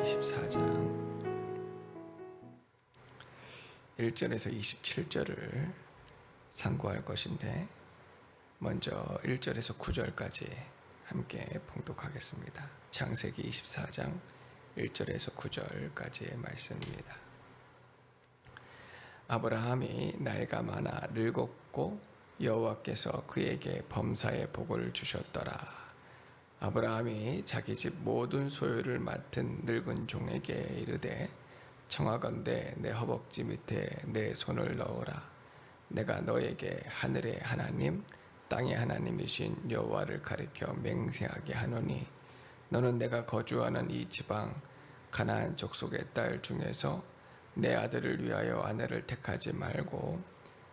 24장 1절에서 27절을 상고할 것인데, 먼저 1절에서 9절까지 함께 봉독하겠습니다. 창세기 24장 1절에서 9절까지의 말씀입니다. 아브라함이 나이가 많아 늙었고 여호와께서 그에게 범사의 복을 주셨더라. 아브라함이 자기 집 모든 소유를 맡은 늙은 종에게 이르되, 청하건대 내 허벅지 밑에 내 손을 넣으라. 내가 너에게 하늘의 하나님 땅의 하나님이신 여호와를 가리켜 맹세하게 하노니, 너는 내가 거주하는 이 지방 가나안 족속의 딸 중에서 내 아들을 위하여 아내를 택하지 말고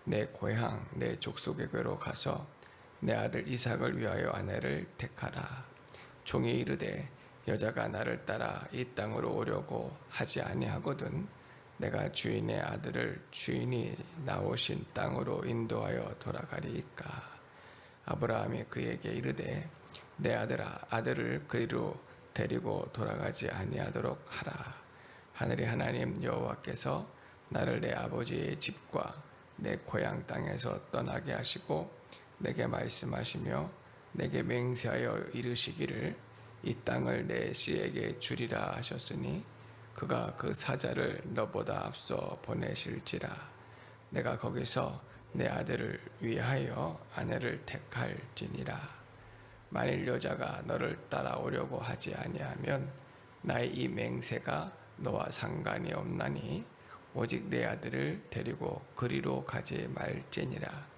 내 고향 내 족속에게로 가서 내 아들 이삭을 위하여 아내를 택하라. 종이 이르되, 여자가 나를 따라 이 땅으로 오려고 하지 아니하거든 내가 주인의 아들을 주인이 나오신 땅으로 인도하여 돌아가리이까. 아브라함이 그에게 이르되, 내 아들아, 아들을 그리로 데리고 돌아가지 아니하도록 하라. 하늘의 하나님 여호와께서 나를 내 아버지의 집과 내 고향 땅에서 떠나게 하시고 내게 말씀하시며 내게 맹세하여 이르시기를, 이 땅을 내 씨에게 주리라 하셨으니 그가 그 사자를 너보다 앞서 보내실지라. 내가 거기서 내 아들을 위하여 아내를 택할지니라. 만일 여자가 너를 따라오려고 하지 아니하면 나의 이 맹세가 너와 상관이 없나니 오직 내 아들을 데리고 그리로 가지 말지니라.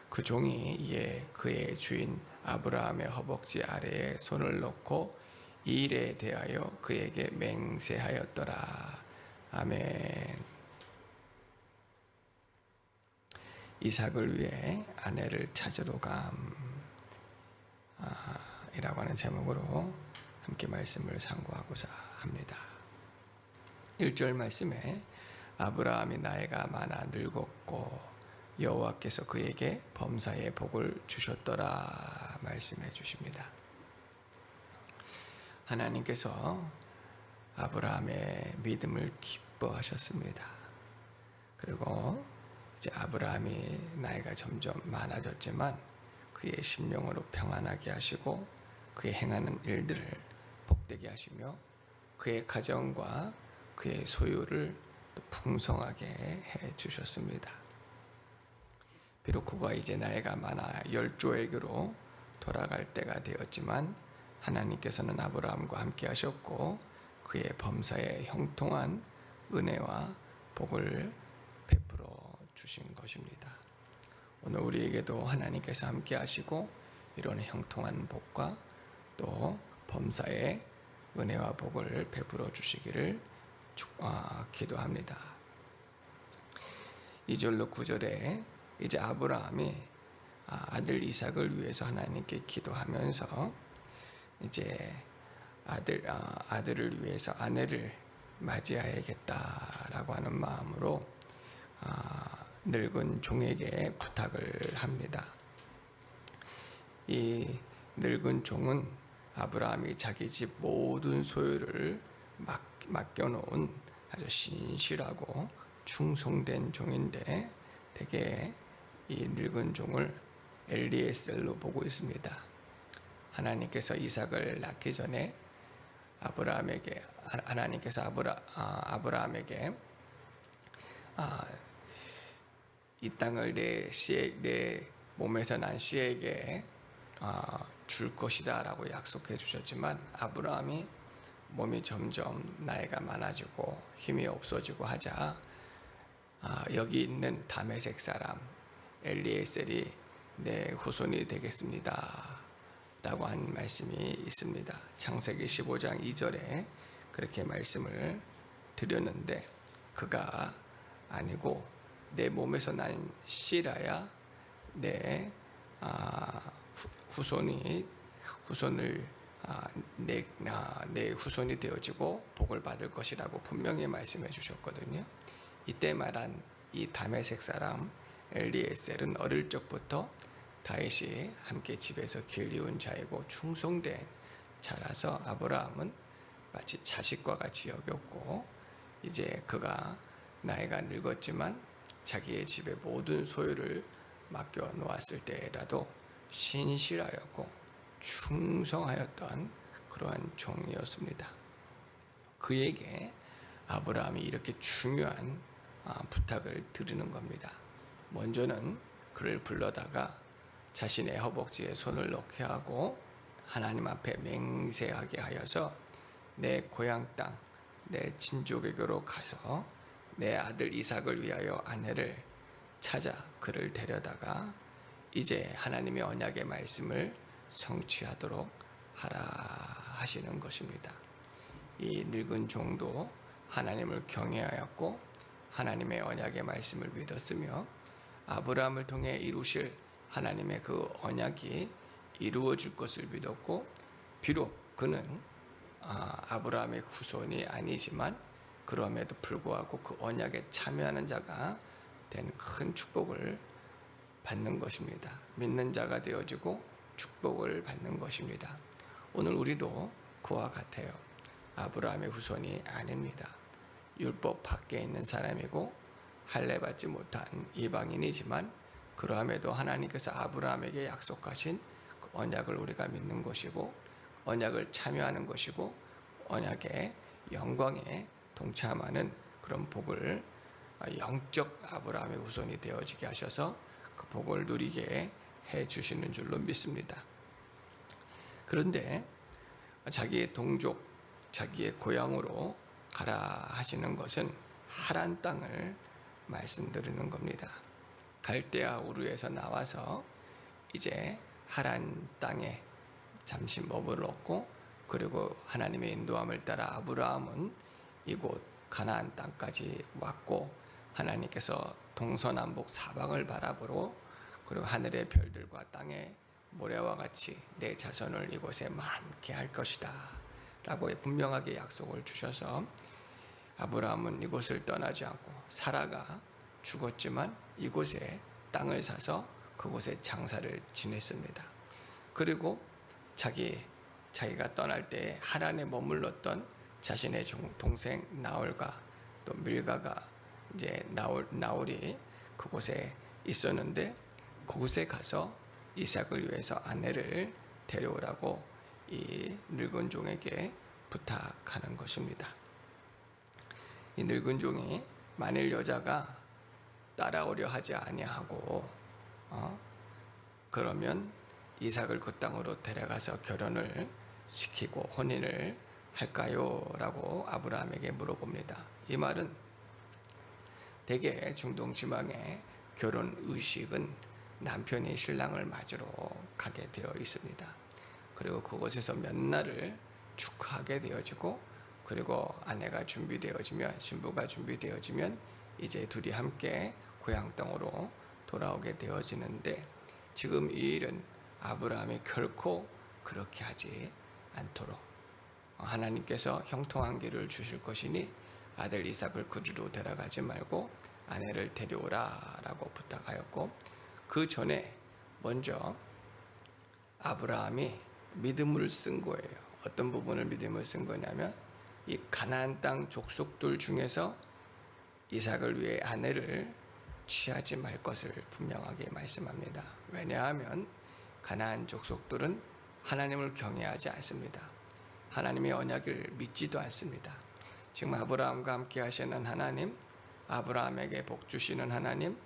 그 종이 이에 그의 주인 아브라함의 허벅지 아래에 손을 놓고 이 일에 대하여 그에게 맹세하였더라. 아멘. 이삭을 위해 아내를 찾으러 감 이라고 하는 제목으로 함께 말씀을 상고하고자 합니다. 1절 말씀에 아브라함이 나이가 많아 늙었고 여호와께서 그에게 범사의 복을 주셨더라 말씀해 주십니다. 하나님께서 아브라함의 믿음을 기뻐하셨습니다. 그리고 이제 아브라함이 나이가 점점 많아졌지만 그의 심령으로 평안하게 하시고 그의 행하는 일들을 복되게 하시며 그의 가정과 그의 소유를 또 풍성하게 해 주셨습니다. 비록 그가 이제 나이가 많아 열조에게로 돌아갈 때가 되었지만 하나님께서는 아브라함과 함께 하셨고 그의 범사에 형통한 은혜와 복을 베풀어 주신 것입니다. 오늘 우리에게도 하나님께서 함께 하시고 이런 형통한 복과 또 범사에 은혜와 복을 베풀어 주시기를 기도합니다. 2절로 9절에 이제 아브라함이 아들 이삭을 위해서 하나님께 기도하면서 이제 아들을 위해서 아내를 맞이해야겠다라고 하는 마음으로 늙은 종에게 부탁을 합니다. 이 늙은 종은 아브라함이 자기 집 모든 소유를 맡겨놓은 아주 신실하고 충성된 종인데 되게 이 늙은 종을 엘리에셀로 보고 있습니다. 하나님께서 이삭을 낳기 전에 하나님께서 아브라함에게 이 땅을 내 몸에서 난 씨에게 줄 것이다 라고 약속해 주셨지만 아브라함이 몸이 점점 나이가 많아지고 힘이 없어지고 하자 여기 있는 다메섹 사람 엘리에셀이 내 후손이 되겠습니다 라고 한 말씀이 있습니다. 창세기 15장 2절에 그렇게 말씀을 드렸는데 그가 아니고 내 몸에서 난 씨라야 내 내 후손이 되어지고 복을 받을 것이라고 분명히 말씀해 주셨거든요. 이때 말한 이 다메섹 사람 엘리에셀은 어릴 적부터 다윗이 함께 집에서 길리운 자이고 충성된 자라서 아브라함은 마치 자식과 같이 여겼고, 이제 그가 나이가 늙었지만 자기의 집의 모든 소유를 맡겨 놓았을 때라도 신실하였고 충성하였던 그러한 종이었습니다. 그에게 아브라함이 이렇게 중요한 부탁을 드리는 겁니다. 먼저는 그를 불러다가 자신의 허벅지에 손을 넣게 하고 하나님 앞에 맹세하게 하여서 내 고향 땅, 내 친족에게로 가서 내 아들 이삭을 위하여 아내를 찾아 그를 데려다가 이제 하나님의 언약의 말씀을 성취하도록 하라 하시는 것입니다. 이 늙은 종도 하나님을 경외하였고 하나님의 언약의 말씀을 믿었으며 아브라함을 통해 이루실 하나님의 그 언약이 이루어질 것을 믿었고, 비록 그는 아브라함의 후손이 아니지만 그럼에도 불구하고 그 언약에 참여하는 자가 된 큰 축복을 받는 것입니다. 믿는 자가 되어지고 축복을 받는 것입니다. 오늘 우리도 그와 같아요. 아브라함의 후손이 아닙니다. 율법 밖에 있는 사람이고 할례 받지 못한 이방인이지만 그러함에도 하나님께서 아브라함에게 약속하신 그 언약을 우리가 믿는 것이고 언약을 참여하는 것이고 언약의 영광에 동참하는 그런 복을 영적 아브라함의 후손이 되어지게 하셔서 그 복을 누리게 해 주시는 줄로 믿습니다. 그런데 자기의 동족, 자기의 고향으로 가라 하시는 것은 하란 땅을 말씀드리는 겁니다. 갈대아 우르에서 나와서 이제 하란 땅에 잠시 머물렀고, 그리고 하나님의 인도함을 따라 아브라함은 이곳 가나안 땅까지 왔고, 하나님께서 동서남북 사방을 바라보고 그리고 하늘의 별들과 땅의 모래와 같이 내 자손을 이곳에 많게 할 것이다 라고 분명하게 약속을 주셔서 아브라함은 이곳을 떠나지 않고, 사라가 죽었지만 이곳에 땅을 사서 그곳에 장사를 지냈습니다. 그리고 자기가 떠날 때 하란에 머물렀던 자신의 동생 나홀과 또 밀가가 이제 나홀이 그곳에 있었는데, 그곳에 가서 이삭을 위해서 아내를 데려오라고 이 늙은 종에게 부탁하는 것입니다. 이 늙은 종이 만일 여자가 따라오려 하지 아니하고 그러면 이삭을 그 땅으로 데려가서 결혼을 시키고 혼인을 할까요? 라고 아브라함에게 물어봅니다. 이 말은 대개 중동 지방의 결혼 의식은 남편이 신랑을 맞으러 가게 되어 있습니다. 그리고 그곳에서 몇 날을 축하하게 되어지고, 그리고 아내가 준비되어지면, 신부가 준비되어지면 이제 둘이 함께 고향 땅으로 돌아오게 되어지는데, 지금 이 일은 아브라함이 결코 그렇게 하지 않도록 하나님께서 형통한 길을 주실 것이니 아들 이삭을 그리로 데려가지 말고 아내를 데려오라 라고 부탁하였고, 그 전에 먼저 아브라함이 믿음을 쓴 거예요. 어떤 부분을 믿음을 쓴 거냐면, 이 가나안 땅 족속들 중에서 이삭을 위해 아내를 취하지 말 것을 분명하게 말씀합니다. 왜냐하면 가나안 족속들은 하나님을 경외하지 않습니다. 하나님의 언약을 믿지도 않습니다. 지금 아브라함과 함께 하시는 하나님, 아브라함에게 복 주시는 하나님,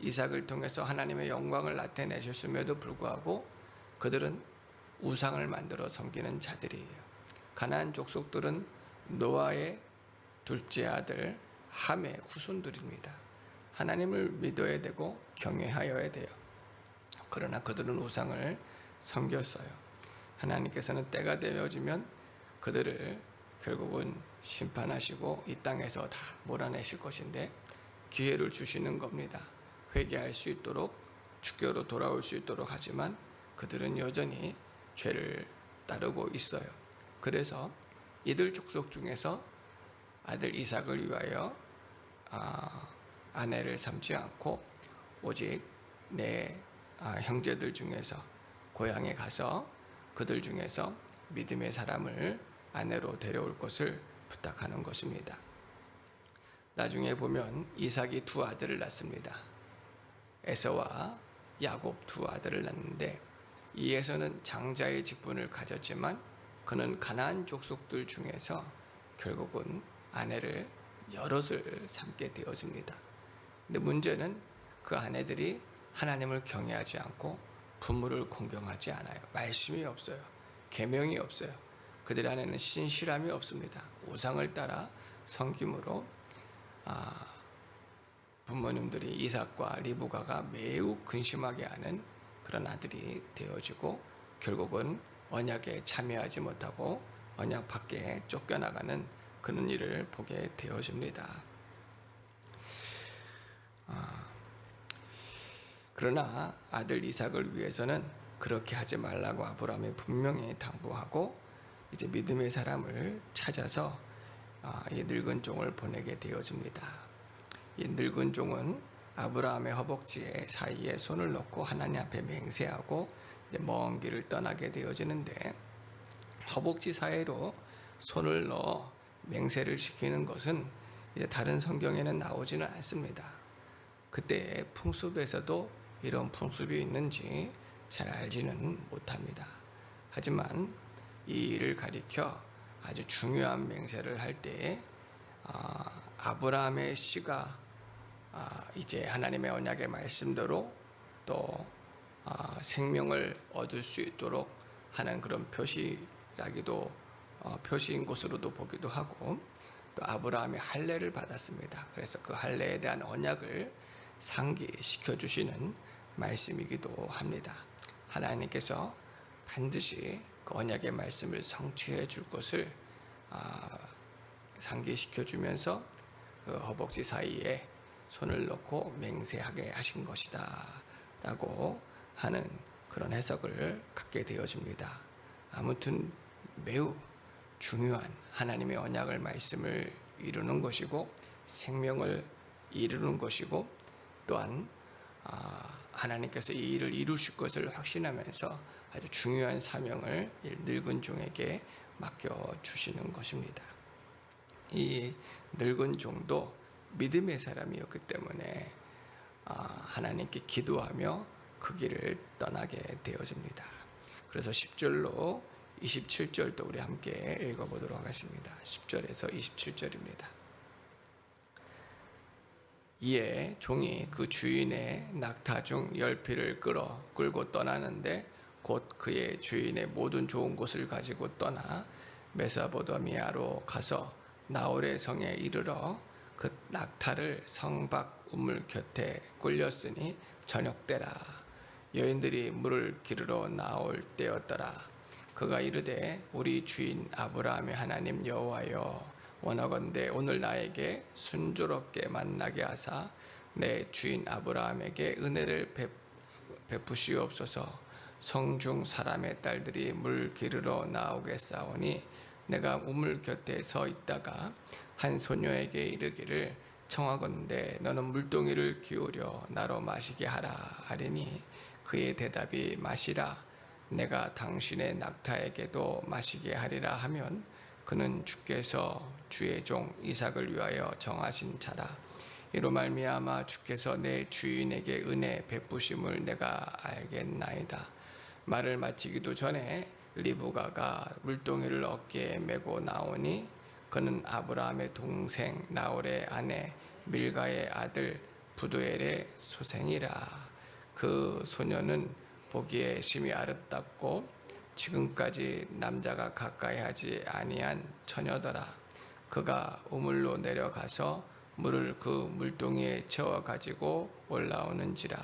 이삭을 통해서 하나님의 영광을 나타내셨음에도 불구하고 그들은 우상을 만들어 섬기는 자들이에요. 가나안 족속들은 노아의 둘째 아들 함의 후손들입니다. 하나님을 믿어야 되고 경외하여야 돼요. 그러나 그들은 우상을 섬겼어요. 하나님께서는 때가 되어지면 그들을 결국은 심판하시고 이 땅에서 다 몰아내실 것인데 기회를 주시는 겁니다. 회개할 수 있도록, 주께로 돌아올 수 있도록 하지만 그들은 여전히 죄를 따르고 있어요. 그래서 이들 족속 중에서 아들 이삭을 위하여 아내를 삼지 않고 오직 내 형제들 중에서 고향에 가서 그들 중에서 믿음의 사람을 아내로 데려올 것을 부탁하는 것입니다. 나중에 보면 이삭이 두 아들을 낳습니다. 에서와 야곱 두 아들을 낳는데, 이 에서는 장자의 직분을 가졌지만 그는 가나안 족속들 중에서 결국은 아내를 여럿을 삼게 되었습니다. 근데 문제는 그 아내들이 하나님을 경외하지 않고 부모를 공경하지 않아요. 말씀이 없어요. 계명이 없어요. 그들 안에는 신실함이 없습니다. 우상을 따라 섬김으로 부모님들이 이삭과 리브가가 매우 근심하게 하는 그런 아들이 되어지고, 결국은 언약에 참여하지 못하고 언약 밖에 쫓겨나가는 그런 일을 보게 되어집니다. 그러나 아들 이삭을 위해서는 그렇게 하지 말라고 아브라함이 분명히 당부하고, 이제 믿음의 사람을 찾아서 이 늙은 종을 보내게 되어집니다. 이 늙은 종은 아브라함의 허벅지 사이에 손을 넣고 하나님 앞에 맹세하고 이제 먼 길을 떠나게 되어지는데, 허벅지 사이로 손을 넣어 맹세를 시키는 것은 이제 다른 성경에는 나오지는 않습니다. 그때 풍습에서도 이런 풍습이 있는지 잘 알지는 못합니다. 하지만 이 일을 가리켜 아주 중요한 맹세를 할 때에 아브라함의 씨가 이제 하나님의 언약의 말씀대로 또 생명을 얻을 수 있도록 하는 그런 표시라기도 표시인 것으로도 보기도 하고, 또 아브라함이 할례를 받았습니다. 그래서 그 할례에 대한 언약을 상기시켜 주시는 말씀이기도 합니다. 하나님께서 반드시 그 언약의 말씀을 성취해 줄 것을 상기시켜 주면서 그 허벅지 사이에 손을 넣고 맹세하게 하신 것이다 라고 하는 그런 해석을 갖게 되어집니다. 아무튼 매우 중요한 하나님의 언약을 말씀을 이루는 것이고 생명을 이루는 것이고, 또한 하나님께서 이 일을 이루실 것을 확신하면서 아주 중요한 사명을 늙은 종에게 맡겨주시는 것입니다. 이 늙은 종도 믿음의 사람이었기 때문에 하나님께 기도하며 그 길을 떠나게 되어집니다. 그래서 10절로 27절도 우리 함께 읽어보도록 하겠습니다. 10절에서 27절입니다. 이에 종이 그 주인의 낙타 중 10匹를 끌고 떠나는데, 곧 그의 주인의 모든 좋은 것을 가지고 떠나 메소포타미아로 가서 나홀의 성에 이르러 그 낙타를 성 밖 우물 곁에 꿀렸으니 저녁 때라. 여인들이 물을 기르러 나올 때였더라. 그가 이르되 우리 주인 아브라함의 하나님 여호와여, 원하건대 오늘 나에게 순조롭게 만나게 하사 내 주인 아브라함에게 은혜를 베푸시옵소서. 성중 사람의 딸들이 물 기르러 나오겠사오니 내가 우물 곁에 서 있다가 한 소녀에게 이르기를 청하건대 너는 물동이를 기울여 나로 마시게 하라 하리니, 그의 대답이 마시라, 내가 당신의 낙타에게도 마시게 하리라 하면, 그는 주께서 주의 종 이삭을 위하여 정하신 자라. 이로 말미암아 주께서 내 주인에게 은혜 베푸심을 내가 알겠나이다. 말을 마치기도 전에 리브가가 물동이를 어깨에 메고 나오니, 그는 아브라함의 동생 나홀의 아내 밀가의 아들 부두엘의 소생이라. 그 소녀는 보기에 심히 아름답고 지금까지 남자가 가까이 하지 아니한 처녀더라. 그가 우물로 내려가서 물을 그 물동이에 채워 가지고 올라오는지라.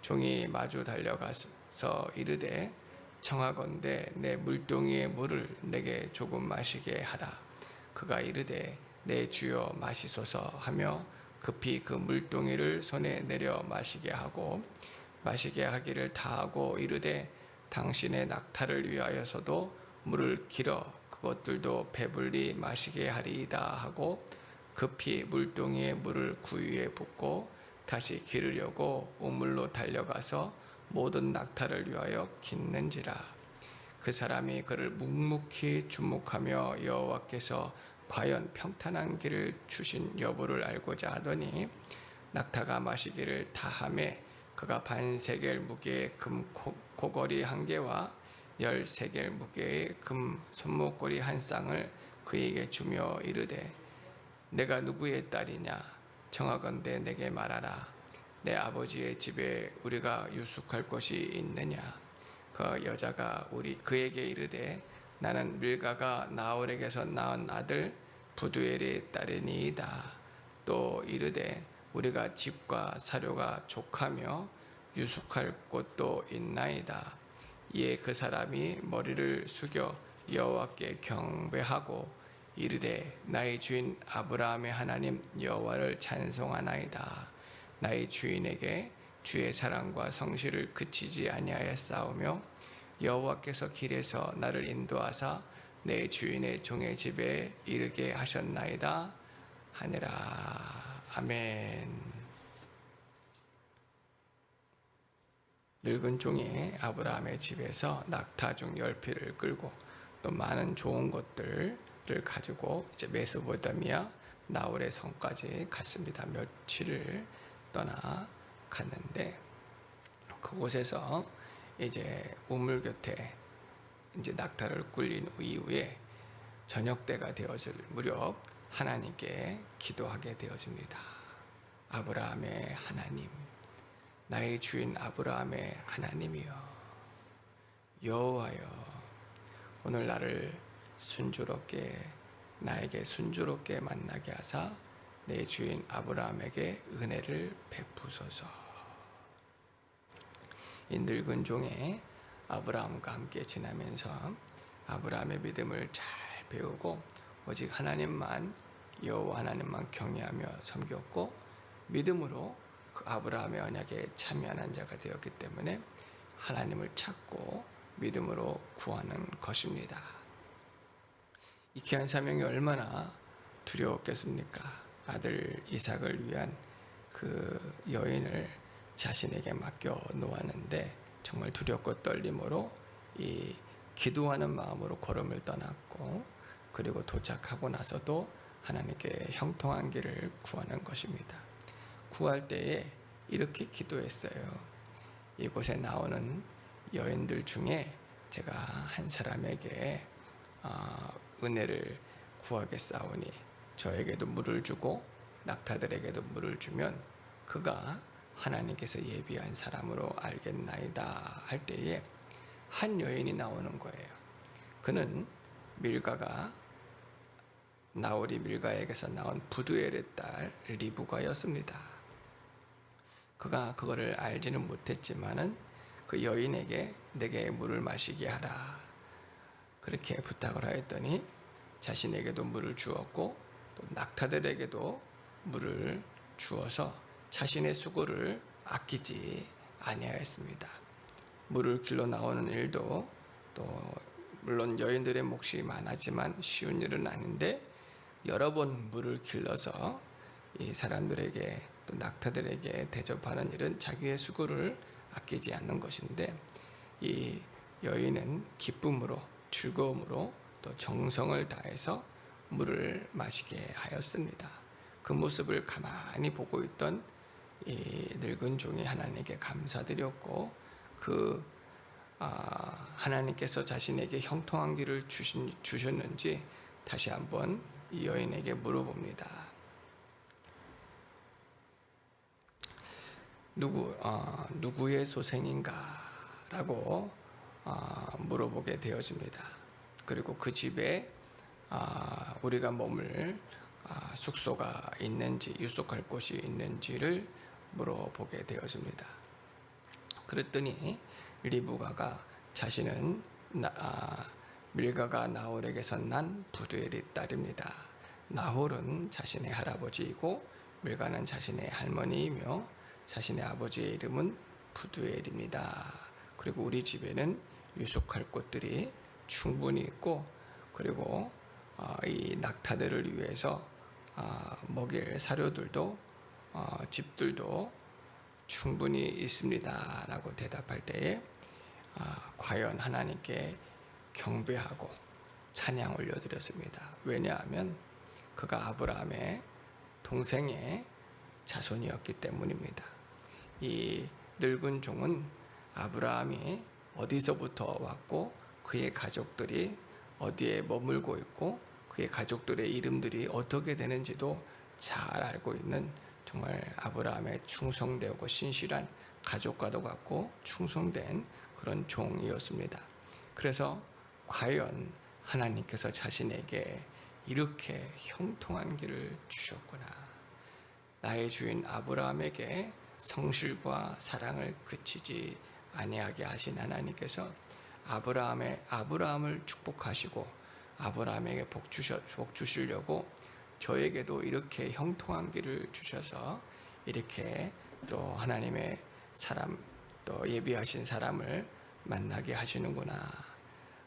종이 마주 달려가서 이르되 청하건대 내 물동이의 물을 내게 조금 마시게 하라. 그가 이르되 내 주여 마시소서 하며 급히 그 물동이를 손에 내려 마시게 하고, 마시게 하기를 다하고 이르되 당신의 낙타를 위하여서도 물을 길어 그것들도 배불리 마시게 하리이다 하고, 급히 물동이의 물을 구유에 붓고 다시 기르려고 우물로 달려가서 모든 낙타를 위하여 깃는지라. 그 사람이 그를 묵묵히 주목하며 여호와께서 과연 평탄한 길을 주신 여부를 알고자 하더니 낙타가 마시기를 다하매 그가 반세겔 무게의 금 고거리 한 개와 13겔 무게의 금 손목고리 한 쌍을 그에게 주며 이르되 내가 누구의 딸이냐 청하건대 내게 말하라. 내 아버지의 집에 우리가 유숙할 곳이 있느냐. 그 여자가 그에게 이르되 나는 밀가가 나홀에게서 낳은 아들 부두엘의 딸이니이다. 또 이르되 우리가 집과 사료가 족하며 유숙할 곳도 있나이다. 이에 그 사람이 머리를 숙여 여호와께 경배하고 이르되 나의 주인 아브라함의 하나님 여호와를 찬송하나이다. 나의 주인에게 주의 사랑과 성실을 그치지 아니하였사오며 여호와께서 길에서 나를 인도하사 내 주인의 종의 집에 이르게 하셨나이다 하니라. 아멘. 늙은 종이 아브라함의 집에서 낙타 중 10匹를 끌고 또 많은 좋은 것들을 가지고 이제 메소포타미아 나홀의 성까지 갔습니다. 며칠을 떠나 갔는데 그곳에서 이제 우물 곁에 이제 낙타를 꿀린 이후에 저녁 때가 되어질 무렵 하나님께 기도하게 되어집니다. 아브라함의 하나님, 나의 주인 아브라함의 하나님이여, 여호와여, 오늘 나를 나에게 순조롭게 만나게 하사 내 주인 아브라함에게 은혜를 베푸소서. 이 늙은 종의 아브라함과 함께 지나면서 아브라함의 믿음을 잘 배우고 오직 하나님만, 여호와 하나님만 경외하며 섬겼고 믿음으로 그 아브라함의 언약에 참여하는 자가 되었기 때문에 하나님을 찾고 믿음으로 구하는 것입니다. 이 귀한 사명이 얼마나 두려웠겠습니까? 아들 이삭을 위한 그 여인을 자신에게 맡겨 놓았는데 정말 두렵고 떨림으로 이 기도하는 마음으로 걸음을 떠났고 그리고 도착하고 나서도 하나님께 형통한 길을 구하는 것입니다. 구할 때에 이렇게 기도했어요. 이곳에 나오는 여인들 중에 제가 한 사람에게 은혜를 구하겠사오니 저에게도 물을 주고 낙타들에게도 물을 주면 그가 하나님께서 예비한 사람으로 알겠나이다 할 때에 한 여인이 나오는 거예요. 그는 나홀이 밀가에게서 나온 부두엘의 딸 리브가였습니다. 그가 그거를 알지는 못했지만은 그 여인에게 내게 물을 마시게 하라 그렇게 부탁을 하였더니 자신에게도 물을 주었고 또 낙타들에게도 물을 주어서 자신의 수고를 아끼지 아니하였습니다. 물을 길러 나오는 일도 또 물론 여인들의 몫이 많았지만 쉬운 일은 아닌데 여러 번 물을 길러서 이 사람들에게 또 낙타들에게 대접하는 일은 자기의 수고를 아끼지 않는 것인데 이 여인은 기쁨으로 즐거움으로 또 정성을 다해서 물을 마시게 하였습니다. 그 모습을 가만히 보고 있던 이 늙은 종이 하나님께 감사드렸고 하나님께서 자신에게 형통한 길을 주셨는지 다시 한번 이 여인에게 물어봅니다. 누구의 소생인가? 라고 물어보게 되어집니다. 그리고 그 집에 우리가 머물 숙소가 있는지 유숙할 곳이 있는지를 물어보게 되어집니다. 그랬더니 리브가가 자신은 밀가가 나홀에게서 난 부두엘의 딸입니다. 나홀은 자신의 할아버지이고 밀가는 자신의 할머니이며 자신의 아버지의 이름은 부두엘입니다. 그리고 우리 집에는 유숙할 곳들이 충분히 있고 그리고 이 낙타들을 위해서 먹일 사료들도 집들도 충분히 있습니다 라고 대답할 때에 과연 하나님께 경배하고 찬양 올려드렸습니다. 왜냐하면 그가 아브라함의 동생의 자손이었기 때문입니다. 이 늙은 종은 아브라함이 어디서부터 왔고 그의 가족들이 어디에 머물고 있고 그의 가족들의 이름들이 어떻게 되는지도 잘 알고 있는 정말 아브라함의 충성되고 신실한 가족과도 같고 충성된 그런 종이었습니다. 그래서 과연 하나님께서 자신에게 이렇게 형통한 길을 주셨구나. 나의 주인 아브라함에게 성실과 사랑을 그치지 아니하게 하신 하나님께서 아브라함을 축복하시고 아브라함에게 복 주시려고 저에게도 이렇게 형통한 길을 주셔서 이렇게 또 하나님의 사람, 또 예비하신 사람을 만나게 하시는구나.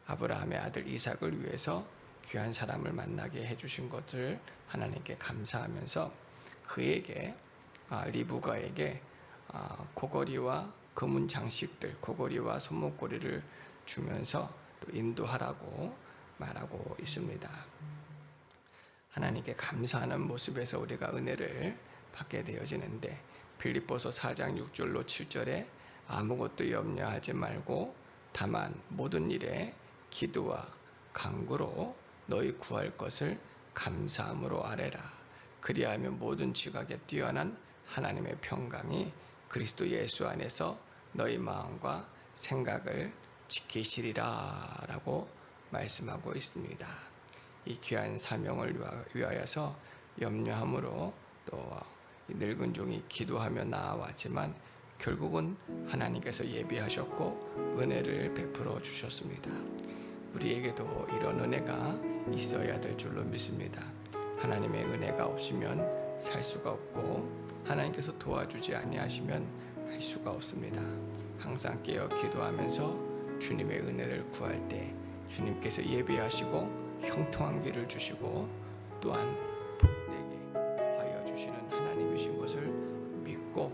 아브라함의 아들 이삭을 위해서 귀한 사람을 만나게 해주신 것을 하나님께 감사하면서 그에게 리브가에게 고거리와 금은 장식들, 고거리와 손목고리를 주면서 또 인도하라고 말하고 있습니다. 하나님께 감사하는 모습에서 우리가 은혜를 받게 되어지는데 빌립보서 4장 6절로 7절에 아무것도 염려하지 말고 다만 모든 일에 기도와 간구로 너희 구할 것을 감사함으로 아뢰라. 그리하면 모든 지각에 뛰어난 하나님의 평강이 그리스도 예수 안에서 너희 마음과 생각을 지키시리라 라고 말씀하고 있습니다. 이 귀한 사명을 위하여서 염려함으로 또 늙은 종이 기도하며 나아왔지만 결국은 하나님께서 예비하셨고 은혜를 베풀어 주셨습니다. 우리에게도 이런 은혜가 있어야 될 줄로 믿습니다. 하나님의 은혜가 없으면 살 수가 없고 하나님께서 도와주지 아니하시면 할 수가 없습니다. 항상 깨어 기도하면서 주님의 은혜를 구할 때 주님께서 예비하시고 형통한 길을 주시고 또한 복되게 하여 주시는 하나님이신 것을 믿고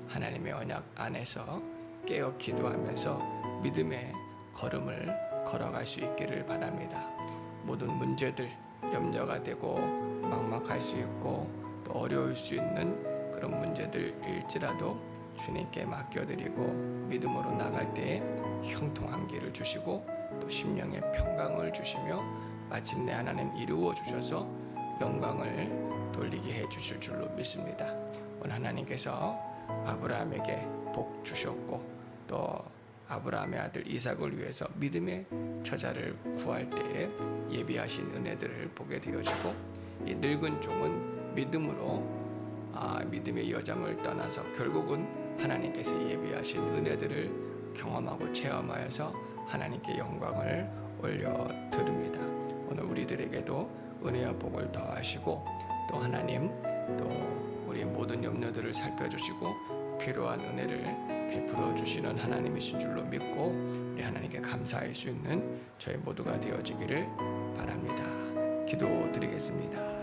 하나님의 언약 안에서 깨어 기도하면서 믿음의 걸음을 걸어갈 수 있기를 바랍니다. 모든 문제들 염려가 되고 막막할 수 있고 또 어려울 수 있는 그런 문제들일지라도 주님께 맡겨드리고 믿음으로 나갈 때에 형통한 길을 주시고 또 심령의 평강을 주시며 마침내 하나님 이루어 주셔서 영광을 돌리게 해 주실 줄로 믿습니다. 오늘 하나님께서 아브라함에게 복 주셨고 또 아브라함의 아들 이삭을 위해서 믿음의 처자를 구할 때에 예비하신 은혜들을 보게 되어지고 이 늙은 종은 믿음으로 믿음의 여정을 떠나서 결국은 하나님께서 예비하신 은혜들을 경험하고 체험하여서 하나님께 영광을 올려드립니다. 오늘 우리들에게도 은혜와 복을 더하시고 또 하나님 또 우리의 모든 염려들을 살펴주시고 필요한 은혜를 베풀어 주시는 하나님이신 줄로 믿고 우리 하나님께 감사할 수 있는 저희 모두가 되어지기를 바랍니다. 기도드리겠습니다.